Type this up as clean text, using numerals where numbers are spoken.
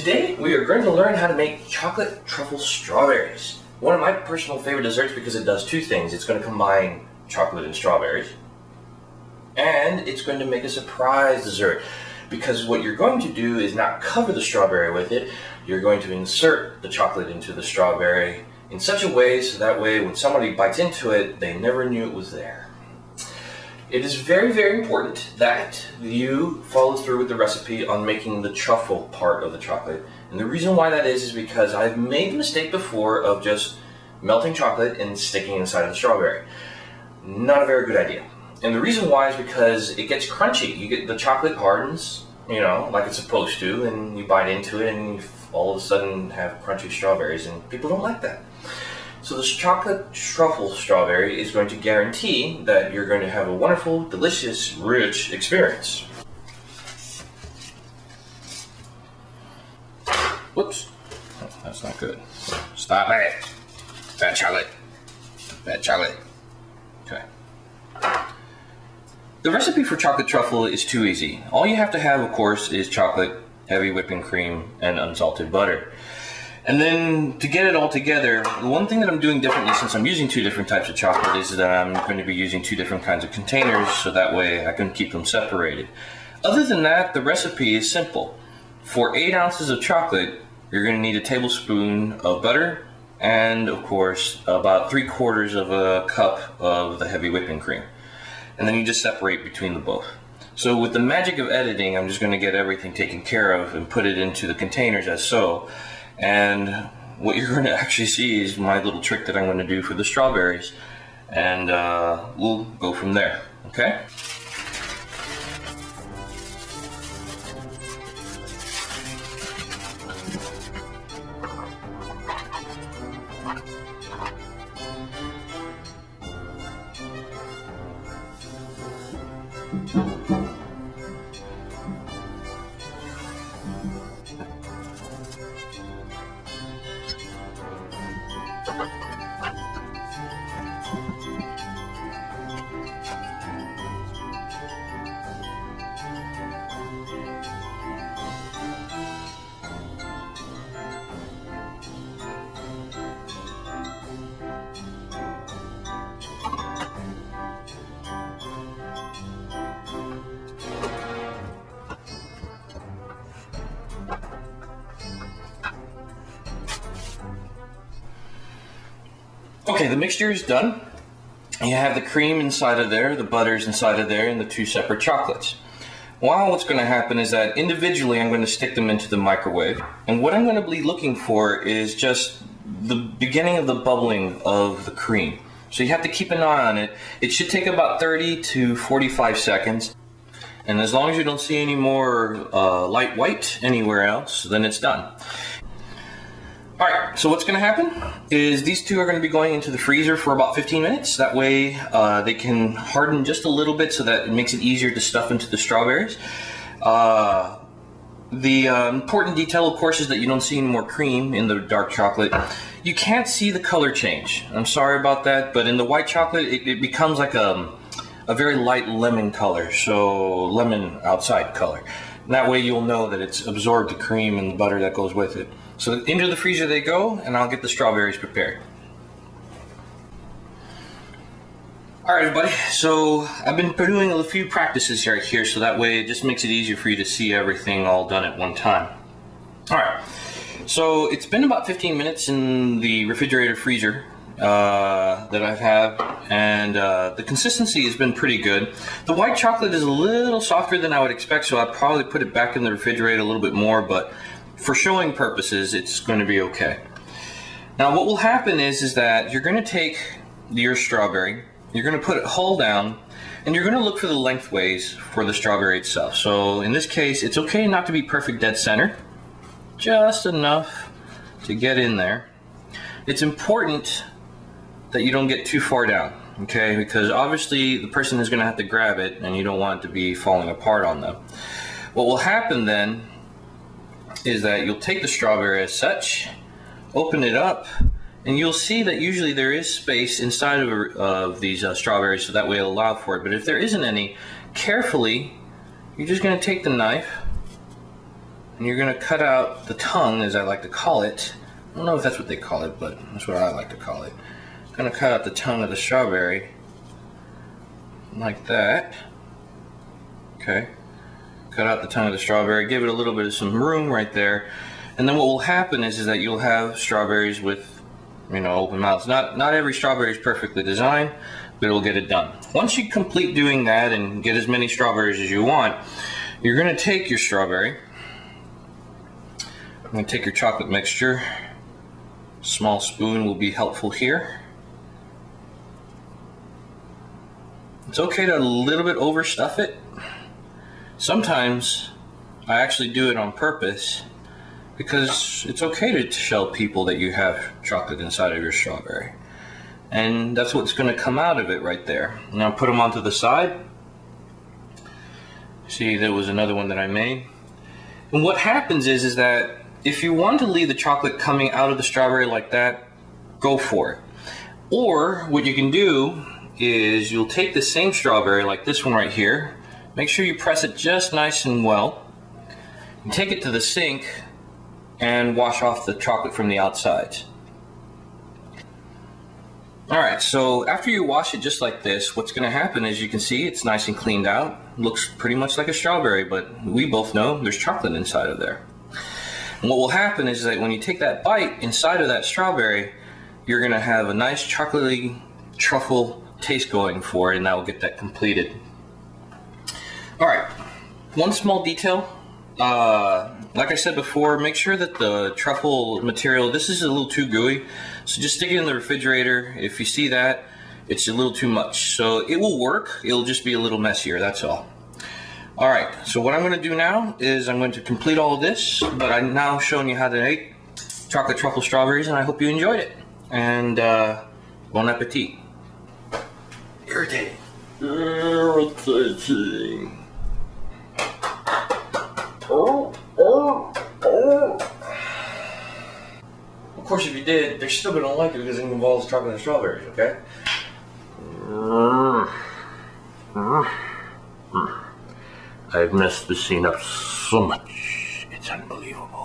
Today we are going to learn how to make chocolate truffle strawberries. One of my personal favorite desserts because it does two things. It's going to combine chocolate and strawberries, and it's going to make a surprise dessert because what you're going to do is not cover the strawberry with it. You're going to insert the chocolate into the strawberry in such a way so that way when somebody bites into it, they never knew it was there. It is very, very important that you follow through with the recipe on making the truffle part of the chocolate. And the reason why that is because I've made the mistake before of just melting chocolate and sticking inside of the strawberry. Not a very good idea. And the reason why is because it gets crunchy. You get the chocolate hardens, you know, like it's supposed to, and you bite into it and you all of a sudden have crunchy strawberries, and people don't like that. So this chocolate truffle strawberry is going to guarantee that you're going to have a wonderful, delicious, rich experience. Whoops, that's not good. Stop it. Bad chocolate. Bad chocolate. Okay. The recipe for chocolate truffle is too easy. All you have to have, of course, is chocolate, heavy whipping cream, and unsalted butter. And then to get it all together, the one thing that I'm doing differently since I'm using two different types of chocolate is that I'm going to be using two different kinds of containers so that way I can keep them separated. Other than that, the recipe is simple. For 8 ounces of chocolate, you're going to need a tablespoon of butter and, of course, about 3/4 of a cup of the heavy whipping cream. And then you just separate between the both. So with the magic of editing, I'm just going to get everything taken care of and put it into the containers as so. And what you're going to actually see is my little trick that I'm going to do for the strawberries, and we'll go from there, okay? Okay, the mixture is done. You have the cream inside of there, the butter's inside of there, and the two separate chocolates. Well, what's going to happen is that individually I'm going to stick them into the microwave, and what I'm going to be looking for is just the beginning of the bubbling of the cream. So you have to keep an eye on it. It should take about 30 to 45 seconds, and as long as you don't see any more light white anywhere else, then it's done. Alright, so what's going to happen is these two are going to be going into the freezer for about 15 minutes. That way they can harden just a little bit so that it makes it easier to stuff into the strawberries. The important detail, of course, is that you don't see any more cream in the dark chocolate. You can't see the color change. I'm sorry about that, but in the white chocolate it becomes like a very light lemon color, so lemon outside color. And that way you'll know that it's absorbed the cream and the butter that goes with it. So into the freezer they go, and I'll get the strawberries prepared. Alright everybody, so I've been doing a few practices right here so that way it just makes it easier for you to see everything all done at one time. Alright, so it's been about 15 minutes in the refrigerator freezer that I've had, and the consistency has been pretty good. The white chocolate is a little softer than I would expect, so I'd probably put it back in the refrigerator a little bit more, but for showing purposes, it's going to be okay. Now what will happen is that you're going to take your strawberry, you're going to put it hull down, and you're going to look for the lengthways for the strawberry itself. So in this case, it's okay not to be perfect dead center, just enough to get in there. It's important that you don't get too far down, okay, because obviously the person is going to have to grab it and you don't want it to be falling apart on them. What will happen then is that you'll take the strawberry as such, open it up, and you'll see that usually there is space inside of these strawberries, so that way it'll allow for it. But if there isn't any, carefully, you're just going to take the knife and you're going to cut out the tongue, as I like to call it. I don't know if that's what they call it, but that's what I like to call it. I'm going to cut out the tongue of the strawberry like that. Okay. Cut out the tongue of the strawberry, give it a little bit of some room right there, and then what will happen is that you'll have strawberries with, you know, open mouths. Not every strawberry is perfectly designed, but it'll get it done. Once you complete doing that and get as many strawberries as you want, you're going to take your strawberry. I'm going to take your chocolate mixture. A small spoon will be helpful here. It's okay to a little bit overstuff it. Sometimes I actually do it on purpose because it's okay to tell people that you have chocolate inside of your strawberry. And that's what's going to come out of it right there. Now put them onto the side. See, there was another one that I made. And what happens is that if you want to leave the chocolate coming out of the strawberry like that, go for it. Or what you can do is you'll take the same strawberry, like this one right here, make sure you press it just nice and well, and take it to the sink and wash off the chocolate from the outside. Alright, so after you wash it just like this, what's going to happen is you can see it's nice and cleaned out. Looks pretty much like a strawberry, but we both know there's chocolate inside of there. And what will happen is that when you take that bite inside of that strawberry, you're going to have a nice chocolatey truffle taste going for it, and that will get that completed. Alright, one small detail. Like I said before, make sure that the truffle material, this is a little too gooey, so just stick it in the refrigerator. If you see that, it's a little too much. So it will work, it'll just be a little messier, that's all. Alright, so what I'm going to do now is I'm going to complete all of this, but I'm now showing you how to make chocolate truffle strawberries, and I hope you enjoyed it. And bon appetit. Irritating. Irritating. Of course, if you did, they're still going to like it because it involves chocolate and strawberries, okay? I've messed this scene up so much. It's unbelievable.